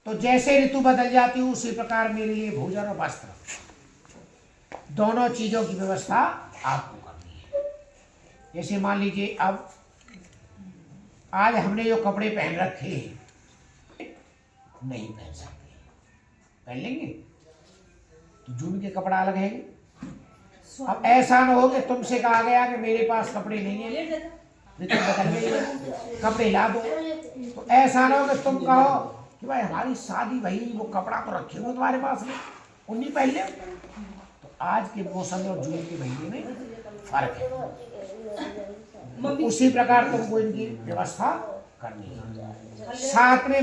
तो जैसे ऋतु बदल जाती है उसी प्रकार मेरे लिए भोजन और वस्त्र दोनों चीजों की व्यवस्था आपको करनी है। जैसे मान लीजिए अब आज हमने जो कपड़े पहन रखे हैं नहीं पहन सकते, पहन लेंगे तो जून के कपड़ा अलग है। अब ऐसा न हो कि तुमसे कहा गया कि मेरे पास कपड़े नहीं है, ऋतु बदल गई है, कपड़े ला दो। तो ऐसा न हो कि तुम कहो कि भाई हमारी शादी भाई वो कपड़ा तो रखे हुए तुम्हारे पास में, उन्हीं पहन ले। तो आज के मौसम में और जून के महीने में फर्क है। उसी प्रकार तुमको इनकी व्यवस्था करनी है। सातवें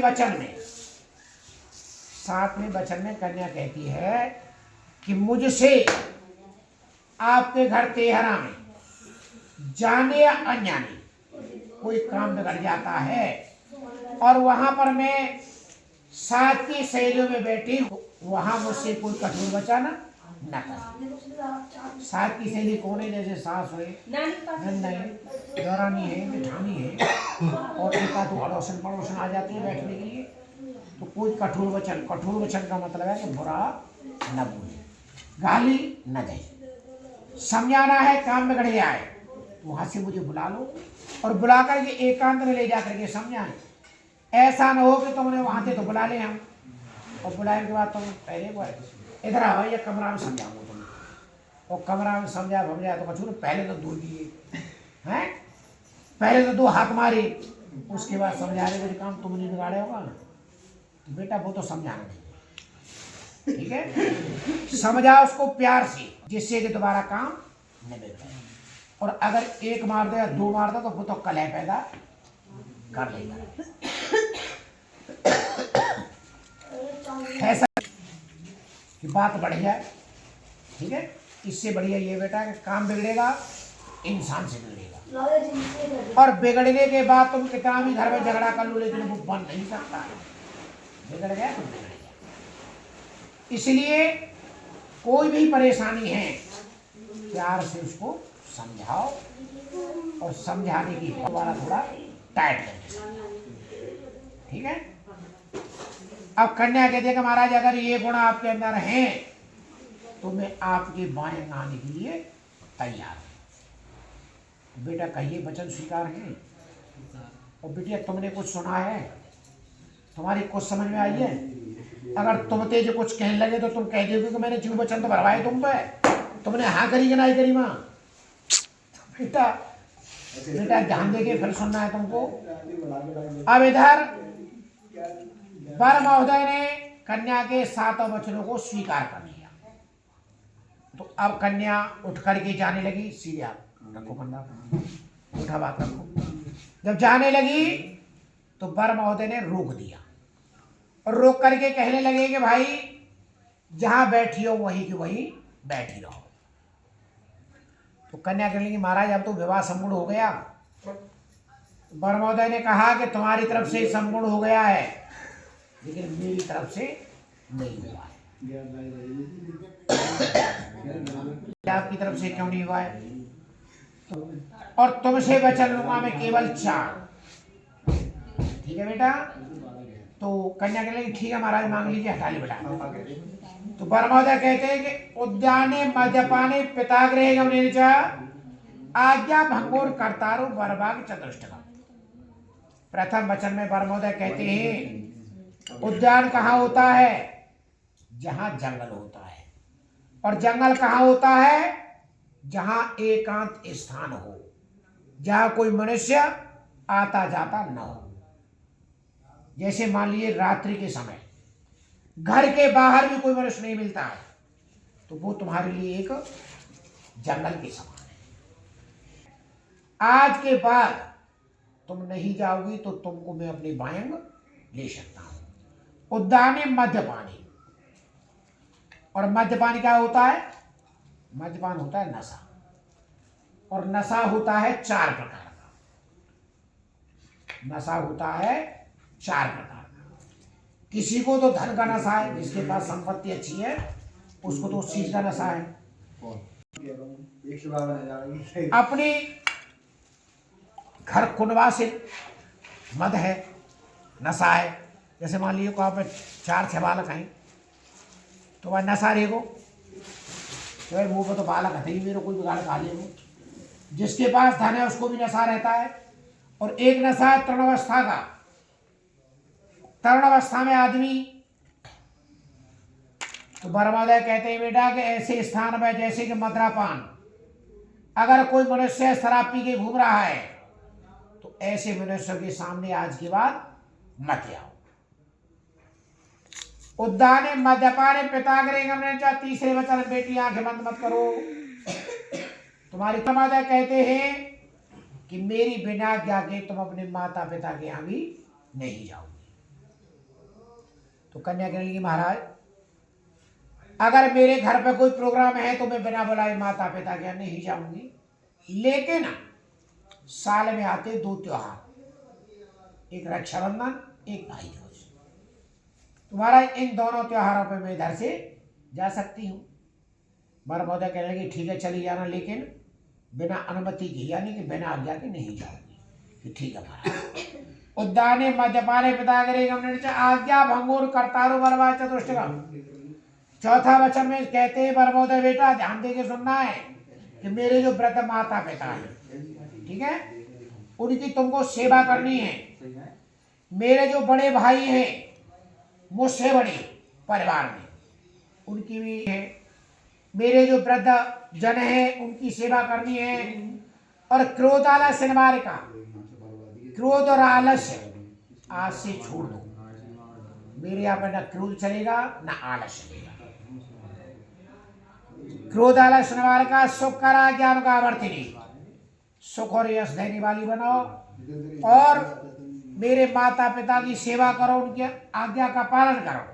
वचन में कन्या कहती है कि मुझसे आपके घर तेहरा में जाने या अनजाने कोई काम बिगड़ जाता है और वहां पर मैं साथ की सहेलियों में बैठी हूँ, वहां मुझसे कोई कठोर वचन न करे। साथ की सहेली कौन है? जैसे सास है, नंद है, दौरानी है, जेठानी है, और एक आध अड़ोसन पड़ोसन आ जाती है बैठने के लिए। तो कोई कठोर वचन का मतलब है कि बुरा न बोले, गाली न दे, समझाना है काम बिगड़ जाए तो वहां से मुझे बुला लो और बुला करके एकांत में ले जा करके समझाएं। ऐसा न हो कि तुमने वहां से तो बुला ले हम, और बुलाने के बाद तुम पहले इधर आओ या कमरा में समझाऊंगा तुम्हें, और कमरा में समझा भमझा तो कछू पहले तो दो दिए हैं, पहले तो दो हाथ मारे, उसके बाद समझाने का काम तुमने बिगाड़े होगा ना। तो बेटा वो तो समझाना नहीं, ठीक है? समझा उसको प्यार से, जिससे कि दोबारा काम न बिगड़े। और अगर एक मार दे या दो मार दे तो वो तो कलह पैदा कर लेगा। ऐसा कि बात बढ़ जाए, ठीक है? इससे बढ़िया ये बेटा कि काम बिगड़ेगा इंसान से बिगड़ेगा, और बिगड़ने के बाद तुम कितना भी घर में झगड़ा कर लो लेकिन वो बन नहीं सकता है। बिगड़ गया तो बिगड़ गया। इसलिए कोई भी परेशानी है प्यार से उसको समझाओ, और समझाने की वाला थोड़ा टाइट करके, ठीक है? अब कन्या कहते हैं कि महाराज अगर ये गुण आपके अंदर हैं तो मैं आपके बाएं आने के लिए तैयार हूं। बेटा कहिए वचन स्वीकार है? और बेटिया तुमने कुछ सुना है, तुम्हारी कुछ समझ में आई है? अगर तुम तेज कुछ कहने लगे तो तुम कह दोगे कि मैंने जीव वचन तो भरवाए तुम पे, तुमने हाँ करी कि नहीं करी माँ? बेटा ध्यान देके फिर सुनना है तुमको। अब इधर वर महोदय ने कन्या के 7 वचनों को स्वीकार कर लिया। तो अब कन्या उठ करके जाने लगी। सीधे आप रखो कंधा, उठा बात रखो। जब जाने लगी तो वर महोदय ने रोक दिया और रोक करके कहने लगे कि भाई जहां बैठी हो वहीं की वहीं बैठी रहो। तो कन्या कहने लगी महाराज अब तो विवाह संपूर्ण हो गया। वर महोदय ने कहा कि तुम्हारी तरफ से संपूर्ण हो गया है लेकिन मेरी तरफ से नहीं हुआ है। आपकी तरफ से क्यों नहीं हुआ है? और तुमसे वचन लूंगा मैं केवल 4। ठीक है बेटा? तो कन्या कहने लगी ठीक है महाराज मांग लीजिए, हटा ले बेटा। तो वर महोदय कहते हैं कि उद्याने मद्यपाने पितागृहे गमनेन च आज्ञा भंगोर कर्तारो वरभाग चतुष्टयम्। प्रथम वचन में वर महोदय कहते हैं उद्यान कहाँ होता है? जहां जंगल होता है। और जंगल कहाँ होता है? जहां एकांत स्थान हो, जहां कोई मनुष्य आता जाता न हो। जैसे मान लीजिए रात्रि के समय घर के बाहर भी कोई मनुष्य नहीं मिलता है तो वो तुम्हारे लिए एक जंगल के समान है। आज के बाद तुम नहीं जाओगी तो तुमको मैं अपनी बायंग ले सकता हूं। उद्याने मद्यपानी, और मद्यपान क्या होता है? मद्यपान होता है नशा, और नशा होता है 4 प्रकार का। नशा होता है 4 प्रकार का। किसी को तो धन का नशा है, जिसके पास संपत्ति अच्छी है उसको तो उस चीज का नशा है। अपनी घर कुनवा से मद है, नशा है। जैसे मान लीजिए को आप 4-6 बालक हैं तो वह नशा रहेगो तो भाई मुँह पर तो बालक है ही मेरे कोई बिगाड़ खा लेगो। जिसके पास धन है उसको भी नशा रहता है। और एक नशा है तरुणावस्था का। तरुणावस्था में आदमी तो बरमोदय कहते हैं बेटा कि ऐसे स्थान में जैसे कि मद्रापान, अगर कोई मनुष्य शराब पी के घूम रहा है तो ऐसे मनुष्य के सामने आज के बाद मत आओ। उद्याने मद्यपाने पिताग्रे गमने चा, तीसरे वचन बेटी आंखें बंद मत करो। तुम्हारी तमादा कहते हैं कि मेरी बिना आज्ञा के तुम अपने माता पिता के यहाँ भी नहीं जाओगे। तो कन्या कहने लगी महाराज अगर मेरे घर पर कोई प्रोग्राम है तो मैं बिना बुलाए माता पिता के यहाँ नहीं जाऊंगी, लेकिन साल में आते 2 त्योहार, एक रक्षाबंधन एक भाई दूज, तुम्हारा इन दोनों त्योहारों पे मैं इधर से जा सकती हूँ। बरमोदय कहने लगी ठीक है चली जाना, लेकिन बिना अनुमति के यानी कि बिना आज्ञा के नहीं जाऊंगी। ठीक है महाराज। उद्याने मद्यपाने पिताग्रे गमने आज्ञा भंगुर कर्तारो बर्वा चतुष्टकम। चौथा वचन में कहते हैं बरमोदय बेटा ध्यान देके सुनना है कि मेरे जो वृद्ध माता पिता है, ठीक है, उनकी तुमको सेवा करनी है। मेरे जो बड़े भाई हैं मुझसे बड़े परिवार में उनकी भी है। मेरे जो वृद्ध जन हैं उनकी सेवा करनी है। और क्रोध आलस्य निवारिका, क्रोध और आलस्य आज से छोड़ दो। मेरे यहाँ पर न क्रोध चलेगा न आलस्य चलेगा। क्रोध आलस्य निवारिका सुख करा ज्ञान का आवर्तिनी, सुख और यश देने वाली बनाओ। और मेरे माता पिता की सेवा करो, उनकी आज्ञा का पालन करो।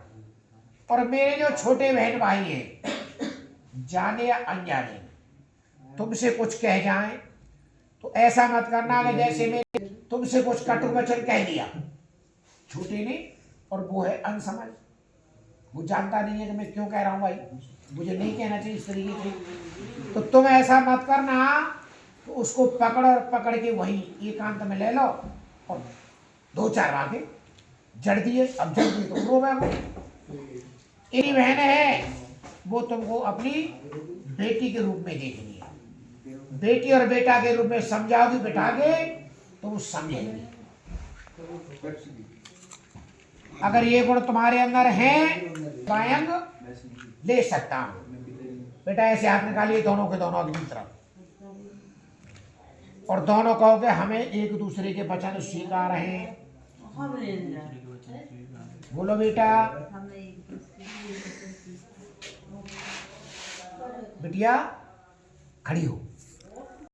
और मेरे जो छोटे बहन भाई हैं जाने या अनजाने तुमसे कुछ कह जाएं तो ऐसा मत करना कि जैसे मैंने तुमसे कुछ कटु वचन कह दिया। छोटे ने और वो है अनसमझ, वो जानता नहीं है कि मैं क्यों कह रहा हूँ भाई, मुझे नहीं कहना चाहिए इस तरीके से। तो तुम ऐसा मत करना, तो उसको पकड़ के वहीं एकांत में ले लो और 2-4 आगे जड़ दिए। अब जड़ दिए तो रो वो इन्हीं बहन है, वो तुमको अपनी बेटी के रूप में देखनी है। बेटी और बेटा के रूप में समझाओगी बिठा के तो वो समझेंगे। अगर ये गुण तुम्हारे अंदर है स्वयं ले सकता हूं। बेटा ऐसे हाथ निकालिए दोनों के दोनों अग्नि तरफ और दोनों कहो कि हमें एक दूसरे के वचन स्वीकार हैं। बोलो बेटा। बिटिया खड़ी हो।